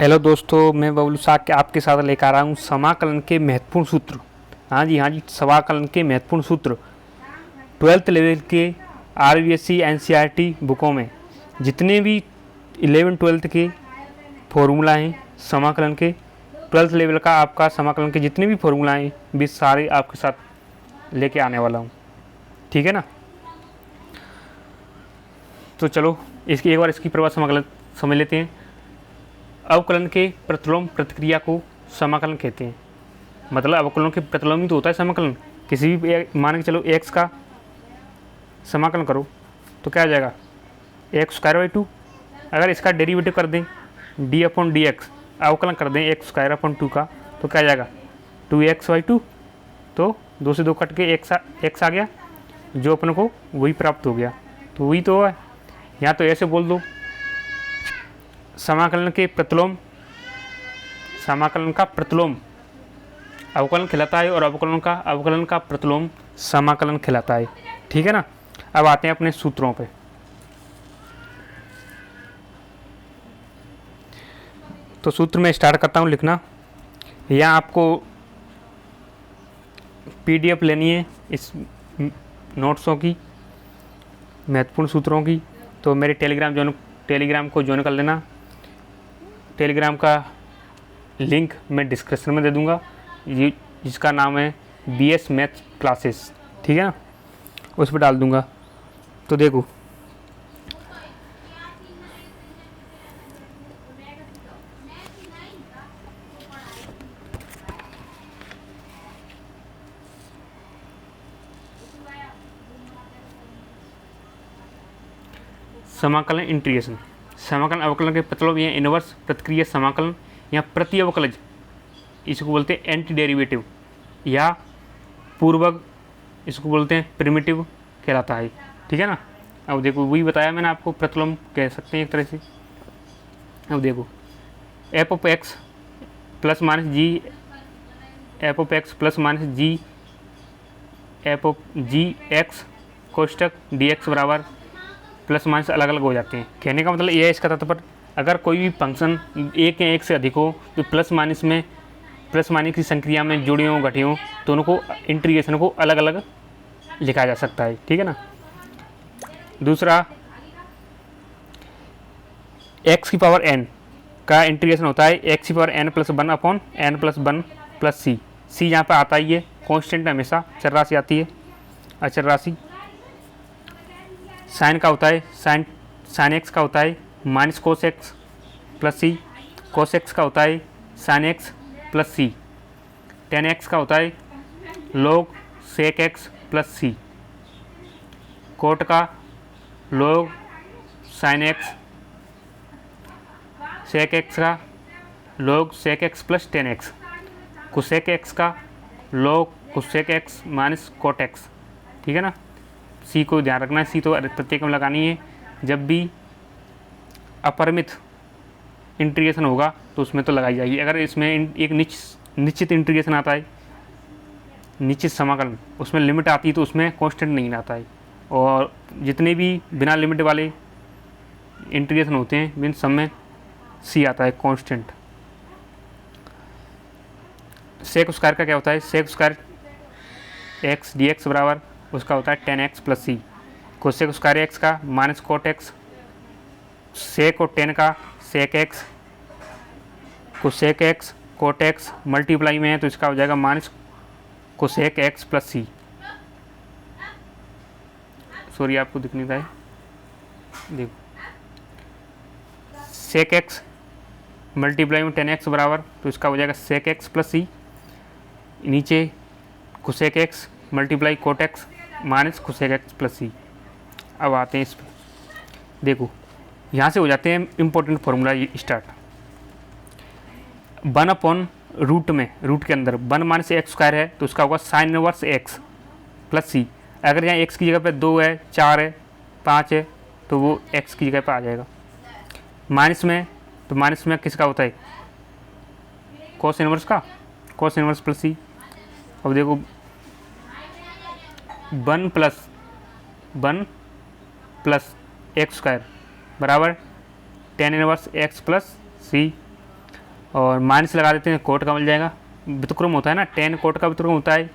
Hello दोस्तों, मैं बबलू साग के आपके साथ लेकर आ रहा हूँ समाकलन के महत्वपूर्ण सूत्र। हाँ जी, समाकलन के महत्वपूर्ण सूत्र 12th लेवल के आरबीएससी एनसीईआरटी बुकों में जितने भी 11-12 के फॉर्मूला हैं समाकलन के, 12th लेवल का आपका समाकलन के जितने भी फॉर्मूला हैं भी सारे आपके साथ लेके आने वाला हूँ। ठीक है ना। तो चलो इसकी एक बार इसकी प्रवाह समाकलन समझ लेते हैं। अवकलन के प्रतिलोम प्रतिक्रिया को समाकलन कहते हैं। मतलब अवकलनों के प्रतिलोम ही तो होता है समाकलन। किसी भी मान के चलो x का समाकलन करो तो क्या आ जाएगा x²/2। अगर इसका डेरिवेटिव कर दें d/dx, अवकलन कर दें x²/2 का तो क्या आ जाएगा 2x/2। तो 2 से 2 कट के x आ गया, जो अपन को वही प्राप्त हो गया। तो वही तो है। यहाँ तो ऐसे बोल दो समाकलन का प्रतिलोम अवकलन खिलाता है और अवकलन का प्रतिलोम समाकलन खिलाता है। ठीक है ना। अब आते हैं अपने सूत्रों पे। तो सूत्र में स्टार्ट करता हूँ लिखना। यहाँ आपको पीडीएफ लेनी है इस नोट्सों की, महत्वपूर्ण सूत्रों की। तो मेरे टेलीग्राम को ज्वाइन कर लेना। टेलीग्राम का लिंक मैं डिस्क्रिप्शन में दे दूंगा, जिसका नाम है BS मैथ्स क्लासेस। ठीक है ना, उस पर डाल दूंगा। तो देखो समाकलन इंटीग्रेशन, समाकलन अवकलन के प्रतिलोम या इनवर्स प्रतिक्रिया समाकलन या प्रति अवकलज, इसको बोलते हैं एंटी डेरिवेटिव या पूर्वक, इसको बोलते हैं प्रिमिटिव कहलाता है। ठीक है ना। अब देखो वही बताया मैंने आपको, प्रतिलोम कह सकते हैं एक तरह से। अब देखो f(x) प्लस माइनस जी f(x) प्लस माइनस जी f(g)(x) कोष्टक dx बराबर प्लस माइनस अलग अलग हो जाते हैं। कहने का मतलब ये है इसका तात्पर्य, अगर कोई भी फंक्शन एक या एक से अधिक हो तो प्लस माइनस की संक्रिया में जुड़े हों घटे हों तो उनको इंटीग्रेशन को अलग अलग लिखा जा सकता है। ठीक है ना। दूसरा x⁴n का इंटीग्रेशन होता है x⁴n+1/n+1 c यहाँ पर आता ही है, कॉन्स्टेंट हमेशा चर राशि आती है, अचर राशि। साइन का होता है साइन x का होता है minus cos x plus C, cos x का होता है sine x plus C, tan x का होता है log sec x plus C, cot का log sine x, sec x का log sec x plus tan x, cosec x का log cosec x minus cot x। ठीक है ना। सी को ध्यान रखना है, सी तो प्रत्येक में लगानी है। जब भी अपरिमित इंटीग्रेशन होगा तो उसमें तो लगाई जाएगी। अगर इसमें एक निश्चित इंटीग्रेशन आता है, निश्चित समाकलन, उसमें लिमिट आती है तो उसमें कांस्टेंट नहीं आता है। और जितने भी बिना लिमिट वाले इंटीग्रेशन होते हैं इन सब में सी आता है, कांस्टेंट। सेक स्क्वायर का क्या होता है, सेक स्क्वायर x dx बराबर उसका होता है tan x plus C, cosec square x का माइनस कोट x, सेक और tan का sec x, cosec x cot x multiply में है तो इसका हो जाएगा minus cosec x plus C. Sorry आपको दिख नहीं रहा है, देखो सेक x मल्टीप्लाई में tan x बराबर तो इसका हो जाएगा सेक x प्लस सी, नीचे cosec x multiply cot x minus cosec x plus c. अब आते हैं इस पर, देखो यहाँ से हो जाते हैं इम्पोर्टेंट फार्मूला स्टार्ट। 1/रूट में, रूट के अंदर 1 माइनस x² है तो उसका होगा साइन इनवर्स x प्लस सी। अगर यहाँ x की जगह पे 2 है, 4 है, 5 है तो वो x की जगह पे आ जाएगा। माइनस में तो माइनस में किसका होता है कॉस इनवर्स का, कॉस इनवर्स प्लस सी। अब देखो 1 प्लस x² बराबर tan inverse x plus c. और माइनस लगा देते हैं, कोट का मिल जाएगा। व्युत्क्रम होता है ना, टेन कोट का व्युत्क्रम होता है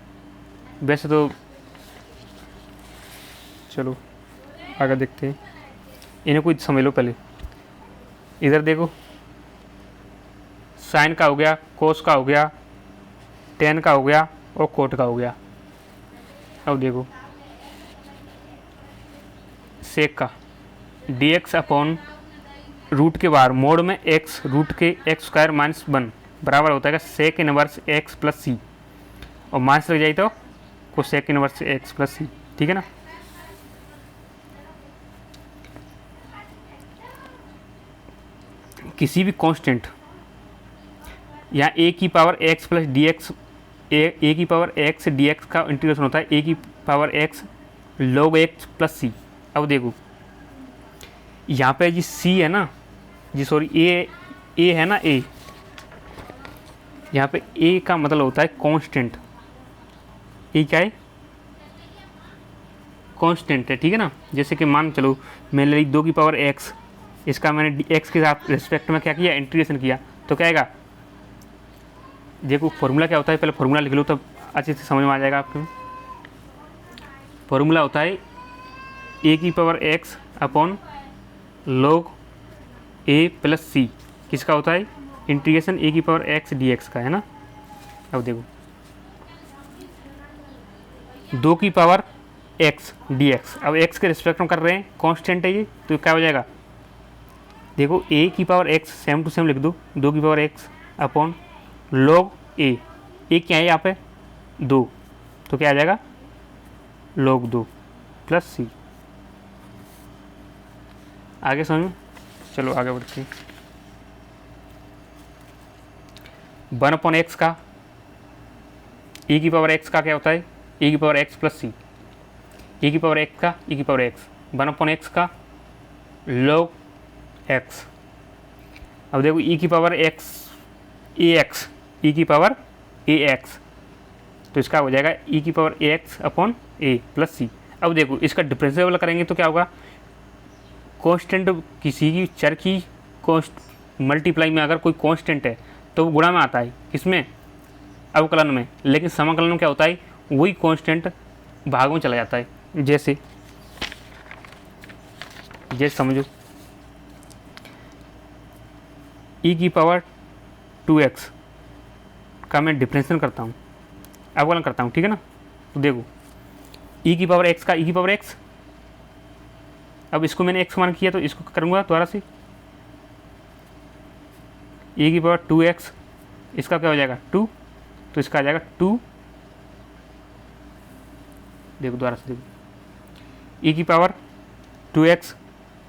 वैसे तो। चलो आगे देखते हैं, इन्हें कुछ समझ लो पहले। इधर देखो, साइन का हो गया, कोस का हो गया, टेन का हो गया और कोट का हो गया। अब देखो सेक का dx अपॉन रूट के बाहर मोड में x रूट के एक्स स्क्वायर माइनस 1 बराबर होता है sec inverse x plus c, और माइनस लग जाए तो cosec inverse x plus c. ठीक है ना। किसी भी कांस्टेंट यहाँ a की power x plus d x, a की पावर x dx का इंटीग्रेशन होता है a की power x log x plus c. अब देखो यहाँ पे जी c है ना, जी सॉरी a है ना, a यहाँ पे a का मतलब होता है कांस्टेंट। a क्या है? कांस्टेंट है। ठीक है ना। जैसे कि मान चलो मैंने ली 2 की पावर x, इसका मैंने x के साथ रिस्पेक्ट में क्या किया, इंटीग्रेशन किया, तो क्या आएगा? देखो फॉर्मूला क्या होता है, पहले फॉर्मूला लिख लो तब अच्छे से समझ में आ जाएगा आपको। फॉर्मूला होता है a की power x upon log a plus c. किसका होता है? इंटीग्रेशन a की पावर x dx का, है ना। अब देखो 2 की पावर x dx, अब x के रिस्पेक्ट में कर रहे हैं, कांस्टेंट है ये, तो क्या हो जाएगा? देखो a की power x same to same लिख दो, 2 की power x upon log a क्या है यहाँ पे? 2, तो क्या आ जाएगा? log 2 plus c. आगे समझ में? चलो आगे बढ़ते हैं। 1 अपॉन एक्स का e की पावर x का क्या होता है? e की power x plus c. e की पावर x का e की पावर x, 1 अपॉन एक्स का log x। अब देखो e की पावर x ax, e की पावर ax, तो इसका हो जाएगा e की power ax upon a plus c. अब देखो इसका डिफरेंशिएबल करेंगे तो क्या होगा? कांस्टेंट किसी की चर की मल्टीप्लाई में अगर कोई कांस्टेंट है तो वो गुणा में आता है, किसमें? अवकलन में। लेकिन समाकलन में क्या होता है? वही कांस्टेंट भाग में चला जाता है। जैसे समझो e की पावर 2x का मैं डिफरेंशियल करता हूँ, अवकलन करता हूँ। ठीक है ना। तो देखो e की पावर x का e की पावर x, अब इसको मैंने x मान किया तो इसको करूँगा दोबारा से e की पावर 2x, इसका क्या हो जाएगा? 2, तो इसका आ जाएगा 2, देखो दोबारा से देखो e की पावर 2x,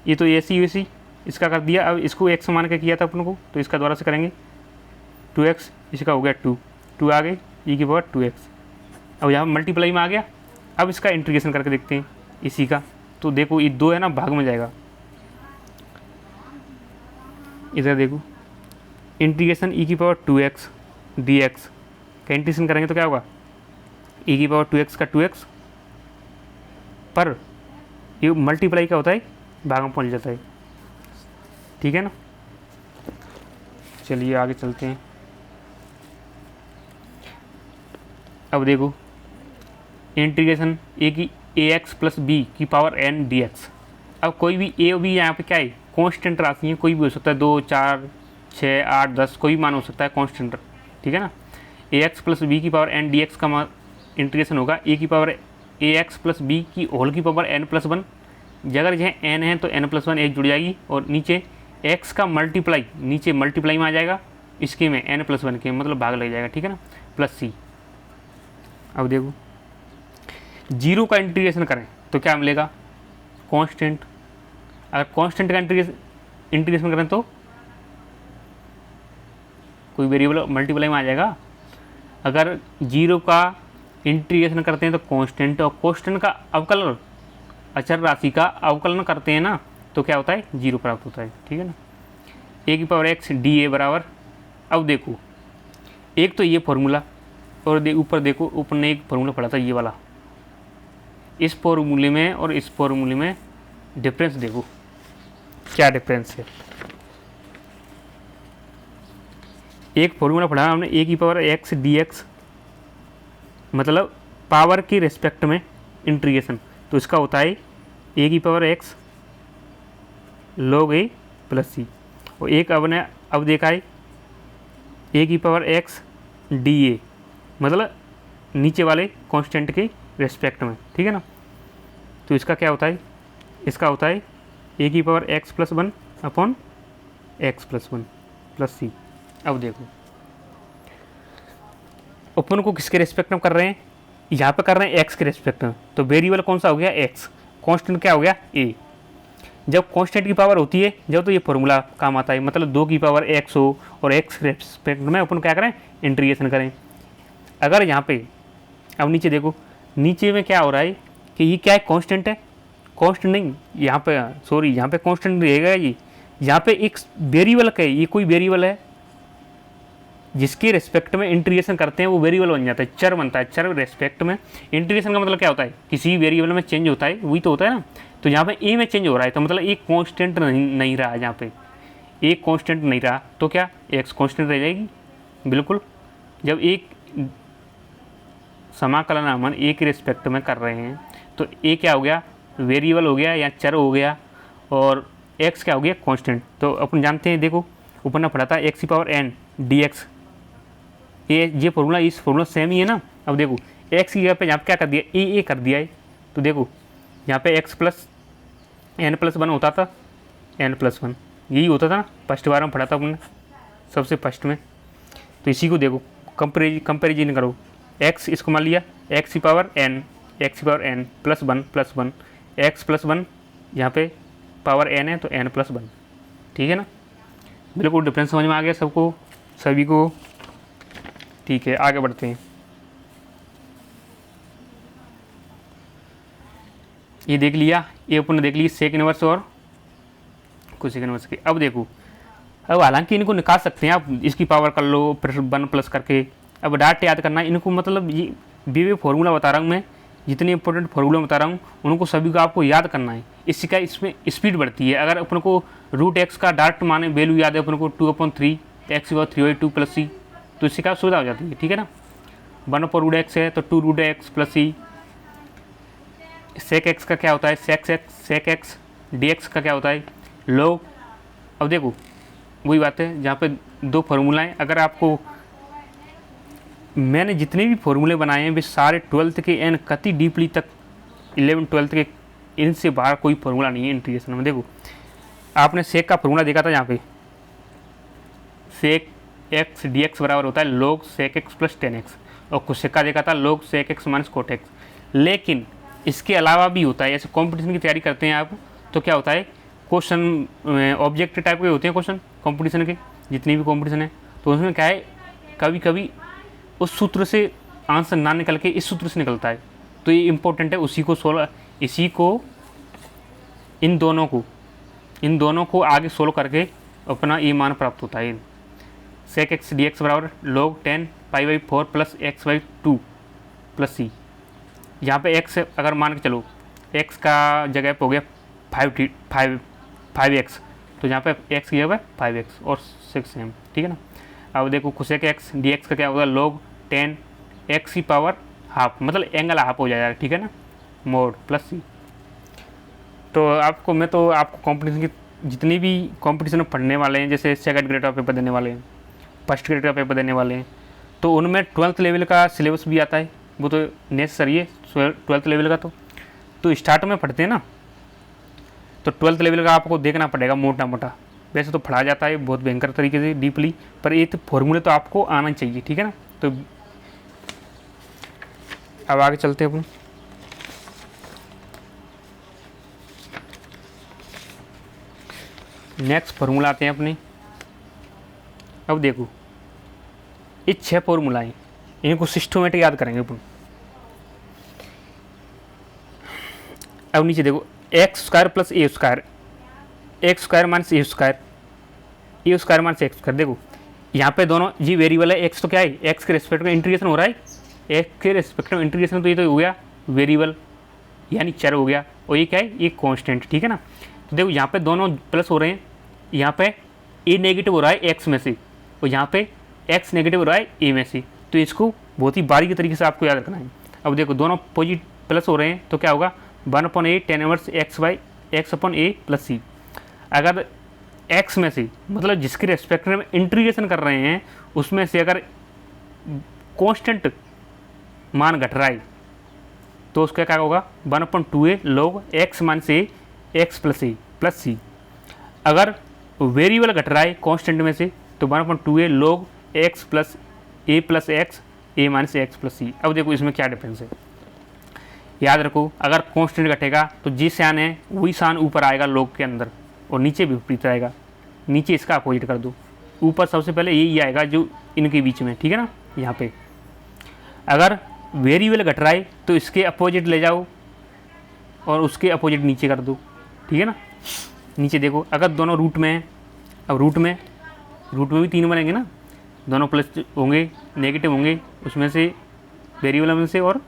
ये तो ऐसी वैसी इसका कर दिया। अब इसको x मान के किया था अपन को, तो इसका दोबारा से करेंगे 2x, इसका हो गया 2 आ गई e की पावर 2x। अब यहाँ मल्टीप्लाई में आ गया। अब इसका इंटीग्रेशन करके देखते हैं इसी का, तो देखो ये 2 है ना, भाग में जाएगा। इधर देखो इंटीग्रेशन e की पावर 2x dx का इंटीग्रेशन करेंगे तो क्या होगा? e की पावर 2x का 2x, पर ये मल्टीप्लाई क्या होता है? भाग में पहुँच जाता है। ठीक है ना। चलिए आगे चलते हैं। अब देखो इंटीग्रेशन a की ax प्लस बी की पावर n dx। अब कोई भी a और b यहाँ पे क्या है? कांस्टेंट राशि है, कोई भी हो सकता है, 2, 4, 6, 8, 10, कोई भी मान हो सकता है कांस्टेंट। ठीक है ना। ax प्लस बी की पावर n dx का इंटीग्रेशन होगा a की पावर ax प्लस बी की होल की पावर n प्लस 1। अगर यह n है तो n प्लस 1 एक जुड़ जाएगी, और नीचे x का मल्टीप्लाई, नीचे मल्टीप्लाई में आ जाएगा इसके में n प्लस 1 के, मतलब भाग लग जाएगा। ठीक है ना, प्लस सी। अब देखो 0 का इंटीग्रेशन करें तो क्या मिलेगा? कांस्टेंट। अगर कांस्टेंट का इंटीग्रेशन करें तो कोई वेरिएबल मल्टीप्लाई में आ जाएगा। अगर 0 का इंटीग्रेशन करते हैं तो कांस्टेंट, और कांस्टेंट का अवकलन, अचर राशि का अवकलन करते हैं ना, तो क्या होता है? 0 प्राप्त होता है। ठीक है ना। a की पावर x dA बराबर, अब देखो एक तो ये फॉर्मूला, और ऊपर देखो ऊपर ने एक फॉर्मूला पढ़ा था ये वाला, इस फॉर्मूले में और इस फॉर्मूले में डिफरेंस देखो क्या डिफरेंस है। एक फॉर्मूला पढ़ा हमने ए की पावर एक्स डी एक्स, मतलब पावर की रिस्पेक्ट में इंटीग्रेशन। तो इसका होता है ए की पावर एक्स log ए प्लस सी। और एक अब देखा है ए की पावर एक्स डी ए, मतलब नीचे वाले कांस्टेंट के रिस्पेक्ट में, ठीक है ना। तो इसका क्या होता है, इसका होता है ए की power x plus one upon x plus one plus c. अब देखो अपन को किसके रिस्पेक्ट में कर रहे हैं, यहाँ पे कर रहे हैं एक्स के रिस्पेक्ट में। तो वेरिएबल कौन सा हो गया, एक्स। कांस्टेंट क्या हो गया, ए। जब कांस्टेंट की पावर होती है जब, तो ये फॉर्मूला काम आता है, मतलब 2 की पावर एक्स हो और एक्स के रिस्पेक्ट में अपन क्या करें, इंटीग्रेशन करें। अगर यहाँ पे अब नीचे देखो, नीचे में क्या हो रहा है कि ये क्या है, कांस्टेंट है, कांस्टेंट नहीं, यहाँ पे सॉरी यहाँ पे कांस्टेंट रहेगा ये, यहाँ पे एक वेरिएबल का है, ये कोई वेरिएबल है जिसके रिस्पेक्ट में इंटीग्रेशन करते हैं वो वेरिएबल बन जाता है, चर बनता है। चर रिस्पेक्ट में इंटीग्रेशन का मतलब क्या होता है, किसी वेरिएबल में चेंज होता है, वही तो होता है ना। तो यहाँ पे ए में चेंज हो रहा है, तो मतलब एक कांस्टेंट नहीं रहा, यहाँ पे एक कांस्टेंट नहीं रहा, तो क्या एक्स कांस्टेंट रह जाएगी, बिल्कुल। जब एक समाकलन हम ए के रिस्पेक्ट में कर रहे हैं तो ए क्या हो गया, वेरिएबल हो गया या चर हो गया, और एक्स क्या हो गया, कांस्टेंट। तो अपन जानते हैं, देखो ऊपर ना पढ़ा था एक्स की पावर एन डी एक्स, ये फॉर्मूला इस फॉर्मूला सेम ही है ना। अब देखो एक्स की जगह पे यहाँ पे क्या कर दिया, ए कर दिया है। तो देखो यहाँ पे x plus n plus one होता था, एन प्लस वन यही होता था ना, फर्स्ट बार में पढ़ा था अपने सबसे फर्स्ट में। तो इसी को देखो कंपेरिजन करो, एक्स इसको मान लिया एक्स की power n plus one x plus one, यहाँ पे पावर एन है तो एन प्लस वन, ठीक है ना। बिल्कुल डिफरेंस समझ में आ गया सबको, सभी को, ठीक है। आगे बढ़ते हैं, ये देख लिया, ये अपन ने देख लिया सेक इनवर्स और कुछ इनवर्स की। अब देखो, अब हालांकि इनको निकाल सकते हैं आप, इसकी पावर कर लो फिर वन प्लस करके। अब डाट याद करना है इनको, मतलब ये फॉर्मूला बता रहा हूँ मैं, जितने इंपॉर्टेंट फार्मूला बता रहा हूँ उनको सभी को आपको याद करना है। इससे क्या, इसमें स्पीड बढ़ती है। अगर अपन को रूट एक्स का डाट माने वैल्यू याद है अपन को 2/3 एक्स की पावर 3/2 प्लस सी, तो इससे क्या सुविधा हो जाती है, ठीक है ना। 1/√x है तो 2√x प्लस सी। सेक एक्स का क्या होता है, सेक एक्स डी एक्स का क्या होता है, log। अब देखो वही बात है, जहाँ पे दो फार्मूलाएँ, अगर आपको मैंने जितने भी फार्मूले बनाए हैं वे सारे 12th के एन कति डीपली तक 11-12 के, इनसे बाहर कोई फार्मूला नहीं है इंटीग्रेशन में। देखो आपने सेक का फार्मूला देखा था, यहाँ पे सेक एक्स डी एक्स बराबर होता है log sec x plus 10x, और कोसेक का देखा था log sec x minus cot x. लेकिन इसके अलावा भी होता है, ऐसे कॉम्पिटिशन की तैयारी करते हैं आप तो क्या होता है, क्वेश्चन ऑब्जेक्टिव टाइप के होते हैं क्वेश्चन कॉम्पिटिशन के, जितनी भी कॉम्पिटिशन है, तो उसमें क्या है, कभी कभी उस सूत्र से आंसर ना निकल के इस सूत्र से निकलता है। तो ये इंपॉर्टेंट है, इसी को इन दोनों को आगे सोल्व करके अपना ये मान प्राप्त होता है। सेक एक्स डी एक्स बराबर log 10π/4 प्लस x/2 प्लस सी। यहाँ पे x अगर मान के चलो, x का जगह पे हो गया 5x, तो यहाँ पे x की जगह 5x और 6 है, ठीक है ना। अब देखो कोसेक एक्स डी एक्स का क्या होगा, log 10 x की पावर हाफ, मतलब एंगल हाफ हो जाएगा, ठीक है ना, मोड प्लस सी। तो मैं तो आपको कॉम्पिटिशन की जितनी भी कॉम्पिटिशन में पढ़ने वाले हैं, जैसे सेकंड ग्रेड का पेपर देने वाले हैं, फर्स्ट ग्रेड का पेपर देने वाले हैं, तो उनमें 12th लेवल का सिलेबस भी आता है, वो तो नेसेसरी है 12th लेवल का। तो स्टार्ट में पढ़ते हैं ना, तो 12th लेवल का आपको देखना पड़ेगा मोटा मोटा। वैसे तो पढ़ा जाता है बहुत भयंकर तरीके से डीपली, पर ये तो फॉर्मूले तो आपको आना चाहिए, ठीक है ना। तो अब आगे चलते हैं अपन, नेक्स्ट फार्मूला आते हैं अपने। अब देखो ये 6 फार्मूला हैं, इनको सिस्टमेटिक याद करेंगे अपन। अब नीचे देखो x square plus a square, x square minus a square minus x square. देखो यहाँ पे दोनों जी वेरिएबल है, एक्स तो क्या है, एक्स के रिस्पेक्ट में इंटीग्रेशन हो रहा है, एक्स के रिस्पेक्ट में इंटीग्रेशन, तो ये तो हो गया वेरिएबल यानी चर हो गया, और ये क्या है, ये कांस्टेंट, ठीक है ना। तो देखो यहाँ पे दोनों प्लस हो रहे हैं, यहाँ पे ए नेगेटिव हो रहा है एक्स में से, और यहाँ पे एक्स नेगेटिव हो रहा है ए में से, तो इसको बहुत ही बारीकी तरीके से आपको याद रखना है। अब देखो दोनों पॉजिटिव प्लस हो रहे हैं तो क्या होगा 1/a tan inverse x by x upon a plus सी। अगर एक्स में से मतलब जिसके रेस्पेक्ट में इंटीग्रेशन कर रहे हैं उसमें से अगर कांस्टेंट मान घट रहा है तो उसका क्या होगा 1/2a log x मान से एक्स प्लस सी। अगर वेरिएबल घट रहा है कांस्टेंट में से तो 1/2a log x plus x a minus x plus c. अब देखो इसमें क्या डिफरेंस है, याद रखो अगर कांस्टेंट घटेगा तो जिस शान है वही शान ऊपर आएगा log के अंदर और नीचे भी विपरीत आएगा, नीचे इसका अपोजिट कर दो, ऊपर सबसे पहले यही आएगा जो इनके बीच में, ठीक है ना। यहाँ पे अगर वेरिएबल घट रहा है तो इसके अपोजिट ले जाओ और उसके अपोजिट नीचे कर दो, ठीक है ना। नीचे देखो अगर दोनों रूट में हैं, अब रूट में भी 3 बनेंगे ना, दोनों प्लस होंगे नेगेटिव होंगे, उसमें से वेरिएबल में से और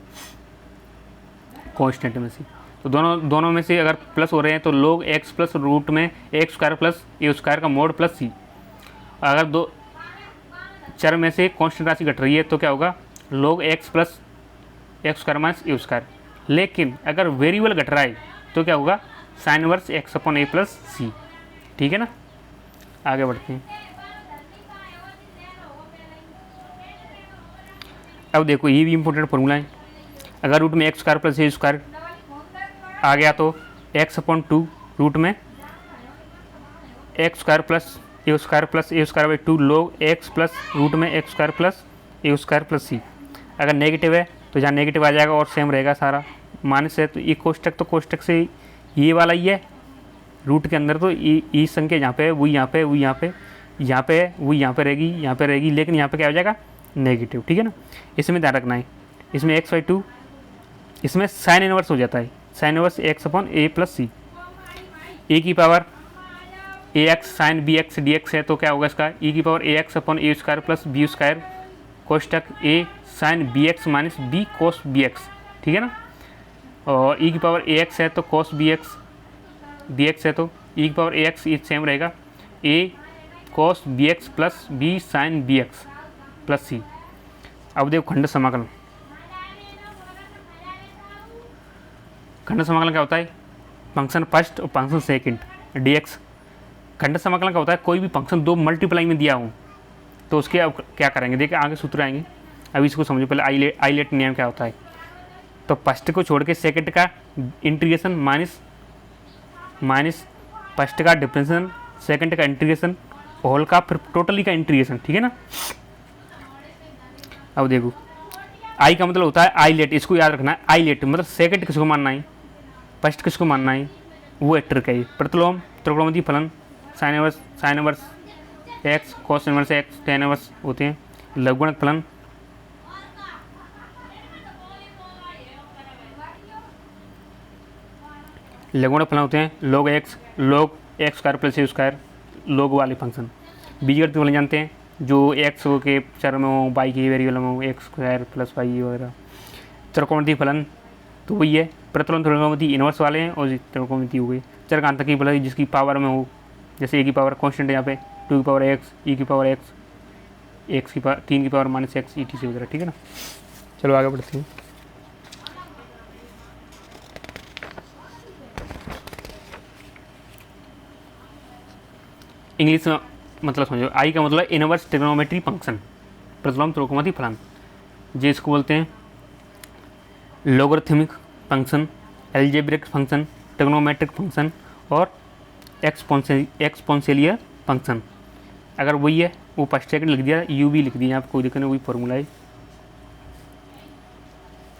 कांस्टेंट में से, तो दोनों में से अगर प्लस हो रहे हैं तो log x प्लस रूट में x square plus a square का मोड प्लस सी। अगर दो चर में से कांस्टेंट राशि घट रही है तो क्या होगा log x plus x square minus a square. लेकिन अगर वेरिएबल घट रहा है तो क्या होगा sine inverse x upon a plus c, ठीक है ना। आगे बढ़ते हैं। अब देखो ये भी इंपॉर्टेंट फॉर्मूला है, अगर रूट में x square plus a square आ गया तो एक्स अपॉन 2 रूट में x square plus a square by 2 log x plus root में x square plus a square plus सी। अगर नेगेटिव है तो जहाँ नेगेटिव आ जाएगा और सेम रहेगा सारा, माइनस है तो ये कोष्टक से ये वाला ही है, रूट के अंदर तो ये संख्या जहाँ पे है वही यहाँ पे वही यहाँ पे यहाँ पे है वही यहाँ पे रहेगी, लेकिन यहाँ पे क्या हो जाएगा नेगेटिव, ठीक है ना। इसमें ध्यान रखना है, इसमें x/2 इसमें साइन इनवर्स हो जाता है, sine inverse x upon a plus c. A की power a x sine b x d x है तो क्या होगा इसका ई की power a x upon a square plus b square कोष्टक a sine b x minus b cos b x, ठीक है ना। और ई की पावर ए एक्स है तो कोस बी एक्स है तो ई की पावर ए एक्स ये सेम रहेगा a cos b x plus b sine b x plus c. अब देखो खंड समाकलन क्या होता है, फंक्शन फर्स्ट और फंक्शन सेकंड dx। खंड समाकलन क्या होता है, कोई भी फंक्शन 2 मल्टीप्लाई में दिया हूँ तो उसके अब क्या करेंगे, देखिए आगे सूत्र आएंगे, अभी इसको समझो पहले आइलेट नियम क्या होता है। तो फर्स्ट को छोड़ के सेकंड का इंटीग्रेशन माइनस फर्स्ट का डिफरेंशिएशन सेकंड का इंटीग्रेशन होल का फिर टोटली का इंटीग्रेशन, ठीक है ना। अब देखो आई का मतलब होता है आइलेट, इसको याद रखना है, आइलेट मतलब सेकंड किसको मानना है फर्स्ट किसको मानना है वो ट्रिक है। प्रतिलोम त्रिकोणमितीय फलन sign inverse x cos inverse x tan inverse होते हैं। लघुगणक फलन होते हैं log x square plus a square log वाले फंक्शन। बीजगणित फलन जानते हैं जो एक्स के चर में हो वाई के वेरिएबल में हो एक्स स्क्वायर प्लस वाई वगैरह। त्रिकोणमितीय फलन तो वही है, प्रतिलोम त्रिकोणमितीय इनवर्स वाले हैं और त्रिकोणमितीय हो गई। चरघातांकी फलन जिसकी पावर में हो, जैसे ए की पावर कॉन्स्टेंट है यहाँ पे 2 की पावर एक्स ई की पावर एक्स की पावर 3 की पावर माइनस एक्स ETC वगैरह, ठीक है ना। चलो आगे बढ़ते हैं। इंग्लिश में मतलब समझो, आई का मतलब इनवर्स ट्रिग्नोमेट्री फंक्शन, प्रतिलोम त्रिकोणमितीय फलन, जिसको बोलते हैं logarithmic function, algebraic function, trigonometric function और एक्सपोनेंशियल फंक्शन। अगर वही है वो फर्स्ट सेकंड लिख दिया, यू भी लिख दिया, यहाँ पर कोई दिक्कत नहीं, वही फॉर्मूला है।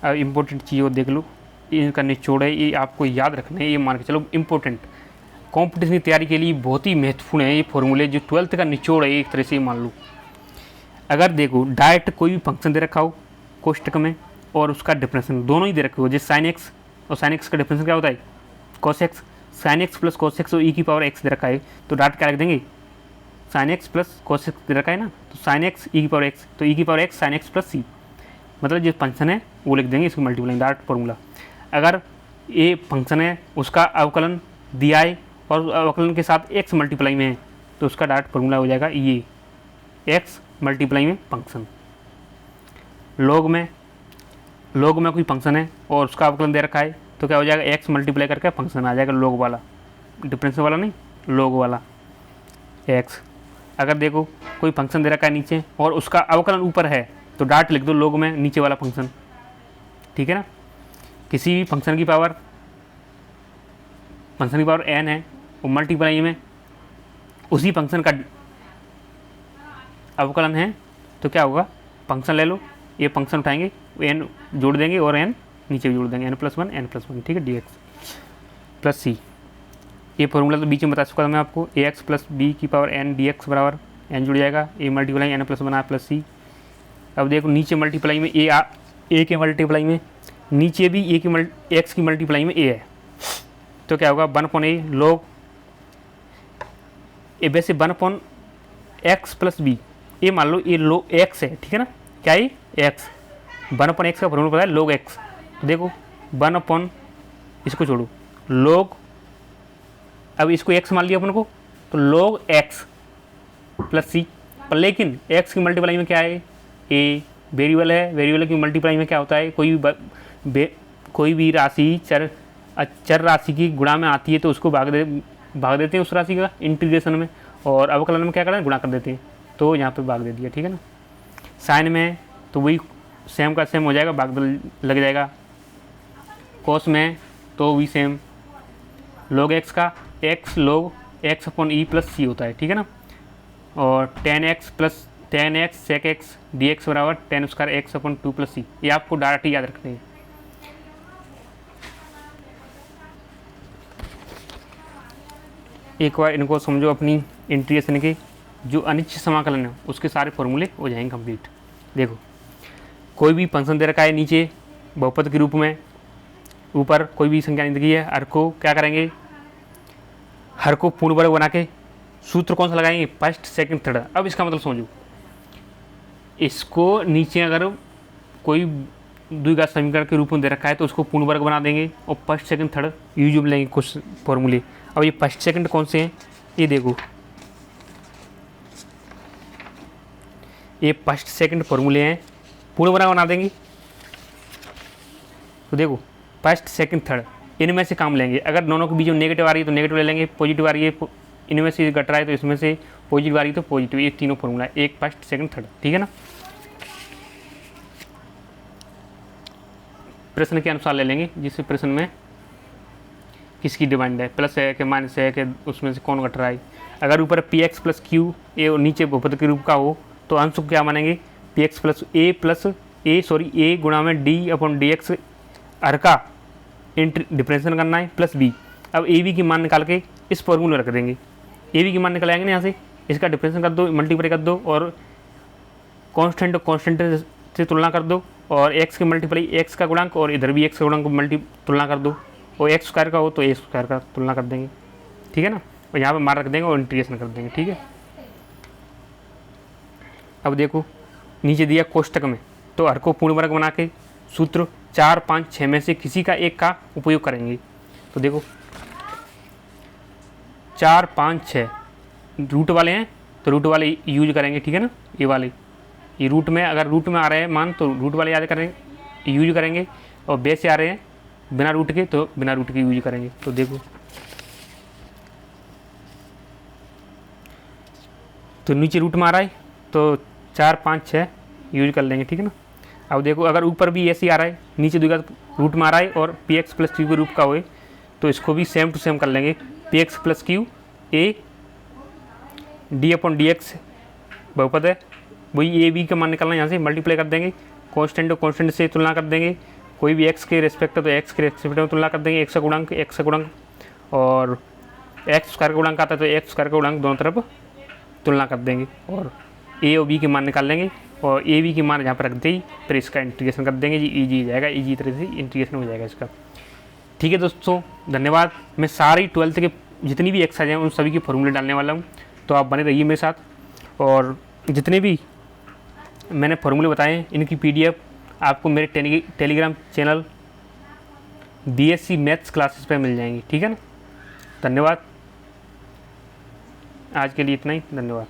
अब इम्पोर्टेंट चीज़ और देख लो, इनका निचोड़ है, ये आपको याद रखना है, ये मान के चलो इम्पोर्टेंट कॉम्पिटिशन की तैयारी के लिए बहुत ही महत्वपूर्ण है ये फॉर्मूले, जो 12th का निचोड़ है एक तरह से मान लो। अगर देखो डायरेक्ट कोई भी फंक्शन दे रखा हो कोष्टक में और उसका डिफरेंशियल दोनों ही दे रखे हो, जैसे साइन एक्स और साइन एक्स का डिफरेंशियल क्या होता है cos x, sine x plus cos x और ई की पावर एक्स दे रखा है तो डायरेक्ट क्या लिख देंगे sine x plus cos x दे रखा है ना, तो साइन एक्स ई की पावर एक्स, तो ई की power x sine x plus c, मतलब जो फंक्शन है वो लिख देंगे इसको मल्टीप्लाई, डायरेक्ट फॉर्मूला। अगर ये फंक्शन है उसका अवकलन दिया है और अवकलन के साथ एक्स मल्टीप्लाई में है तो उसका डायरेक्ट फॉर्मूला हो जाएगा ये एक्स मल्टीप्लाई में फंक्शन। लॉग में कोई फंक्शन है और उसका अवकलन दे रखा है तो क्या हो जाएगा, एक्स मल्टीप्लाई करके फंक्शन आ जाएगा लॉग वाला, डिफरेंस वाला नहीं, लॉग वाला एक्स। अगर देखो कोई फंक्शन दे रखा है नीचे और उसका अवकलन ऊपर है तो डाट लिख दो लॉग में नीचे वाला फंक्शन, ठीक है ना। किसी भी फंक्शन की पावर n है और मल्टीप्लाई में उसी फंक्शन का अवकलन है तो क्या होगा, फंक्शन ले लो, ये फंक्शन उठाएंगे, n जोड़ देंगे और n नीचे भी जोड़ देंगे, n+1 ठीक है, dx प्लस c। ये फॉर्मूला तो बीच में बता चुका था मैं आपको, ax प्लस बी की पावर n dx बराबर n जुड़ जाएगा, a multiply n+1 plus c। अब देखो नीचे मल्टीप्लाई में a के मल्टीप्लाई में नीचे भी x की मल्टीप्लाई में a है तो क्या होगा 1/a log ए, वैसे 1/x प्लस बी, ये मान लो ये log x है, ठीक है ना, क्या ये x, 1/x का फॉर्मूला पता है log x। तो देखो 1/, इसको छोड़ो log, अब इसको x मान लिया अपन को तो log x प्लस सी, पर लेकिन x की मल्टीप्लाई में क्या है, a वेरिएबल है, वेरिएबल की मल्टीप्लाई में क्या होता है, कोई भी राशि चर राशि की गुणा में आती है तो उसको भाग देते हैं उस राशि का इंटीग्रेशन में, और अवकलन में क्या करते हैं, गुणा कर देते हैं, तो यहाँ पे भाग दे दिया, ठीक है ना। साइन में तो वही सेम का सेम हो जाएगा, भाग लग जाएगा। कॉस में तो वही सेम, log x का x log x/e प्लस सी होता है, ठीक है ना। और tan x sec x dx बराबर tan² x/2 प्लस सी, ये आपको डायरेक्ट याद रखते हैं। एक बार इनको समझो, अपनी इंटीग्रेशन के जो अनिश्चित समाकलन है उसके सारे फॉर्मूले हो जाएंगे कंप्लीट। देखो कोई भी फंक्शन दे रखा है नीचे बहुपद के रूप में, ऊपर कोई भी संख्या नहीं दी है, हर को क्या करेंगे, हर को पूर्ण वर्ग बना के सूत्र कौन सा लगाएंगे, फर्स्ट सेकंड थर्ड। अब इसका मतलब समझो, इसको नीचे अगर कोई द्विघात समीकरण के रूप में दे रखा है तो उसको पूर्ण वर्ग बना देंगे और फर्स्ट सेकंड थर्ड यूज में लेंगे कुछ फॉर्मूले। अब ये फर्स्ट सेकंड कौन से हैं, ये देखो, ये फर्स्ट सेकंड फॉर्मूले हैं, पूर्ण वर्ग बना देंगे। तो देखो फर्स्ट सेकंड थर्ड इनमें से काम लेंगे, अगर दोनों के बीच में नेगेटिव आ रही है तो नेगेटिव ले लेंगे, पॉजिटिव आ रही है इनमें से घट रहा है तो इसमें से पॉजिटिव आ रही है तो पॉजिटिव, ये तीनों फॉर्मूला, एक फर्स्ट सेकंड थर्ड, ठीक है ना। प्रश्न के अनुसार ले लेंगे, जिस प्रश्न में किसकी डिमांड है, प्लस है कि माइनस है कि उसमें से कौन घट रहा है। अगर ऊपर px प्लस क्यू ए और नीचे बहुपद के रूप का हो तो अंश को क्या मानेंगे, px प्लस ए गुणा में d/dx हर का डिफरेंशिएशन करना है प्लस b। अब ए बी की मान निकाल के इस फॉर्मूले रख देंगे, ए बी की मान निकल आएंगे ना यहाँ से, इसका डिफरेंशिएशन कर दो, मल्टीप्लाई कर दो और कांस्टेंट से तुलना कर दो, और x के मल्टीप्लाई x का गुणांक और इधर भी x का गुणांक तुलना कर दो, और x स्क्वायर का हो तो a स्क्वायर का तुलना कर देंगे, ठीक है ना। और यहाँ पे मान रख देंगे और इंटीग्रेशन कर देंगे, ठीक है। अब देखो नीचे दिया कोष्टक में, तो हर को पूर्ण वर्ग बना के सूत्र 4, 5, 6 में से किसी का एक का उपयोग करेंगे। तो देखो 4, 5, 6 रूट वाले हैं तो रूट वाले यूज करेंगे, ठीक है ना। ये वाले ये रूट में, अगर रूट में आ रहे हैं मान तो रूट वाले याद करेंगे, यूज करेंगे, और बेस से आ रहे हैं बिना रूट के तो बिना रूट के यूज करेंगे। तो देखो तो नीचे रूट में आ रहा है तो 4, 5, 6 यूज कर लेंगे, ठीक है ना। अब देखो अगर ऊपर भी ऐसे आ रहा है, नीचे द्विघात रूट में आ रहा है और px प्लस क्यू के रूप का होए तो इसको भी सेम टू सेम कर लेंगे, px plus Q A d/dx बहुपद है, वही ए बी का मान निकालना, यहाँ से मल्टीप्लाई कर देंगे, कांस्टेंट से तुलना कर देंगे, कोई भी x के रेस्पेक्ट है तो x के रेस्पेक्ट में तुलना कर देंगे, x का गुणांक और x स्क्वायर का गुणांक आता है तो x स्क्वायर का गुणांक दोनों तरफ तुलना कर देंगे, और a और b के मान निकाल लेंगे, और ए बी की मान यहाँ पर रख दी, फिर इसका इंटीग्रेशन कर देंगे जी, ईजी हो जाएगा, ईजी तरह से इंटीग्रेशन हो जाएगा इसका, ठीक है दोस्तों। धन्यवाद। मैं सारी 12th के जितनी भी एक्सरसाइज हैं उन सभी के फॉर्मूले डालने वाला हूँ, तो आप बने रहिए मेरे साथ, और जितने भी मैंने फॉर्मूले बताए इनकी PDF आपको मेरे Telegram channel BSc maths classes पे मिल जाएंगी, ठीक है ना। धन्यवाद, आज के लिए इतना ही, धन्यवाद।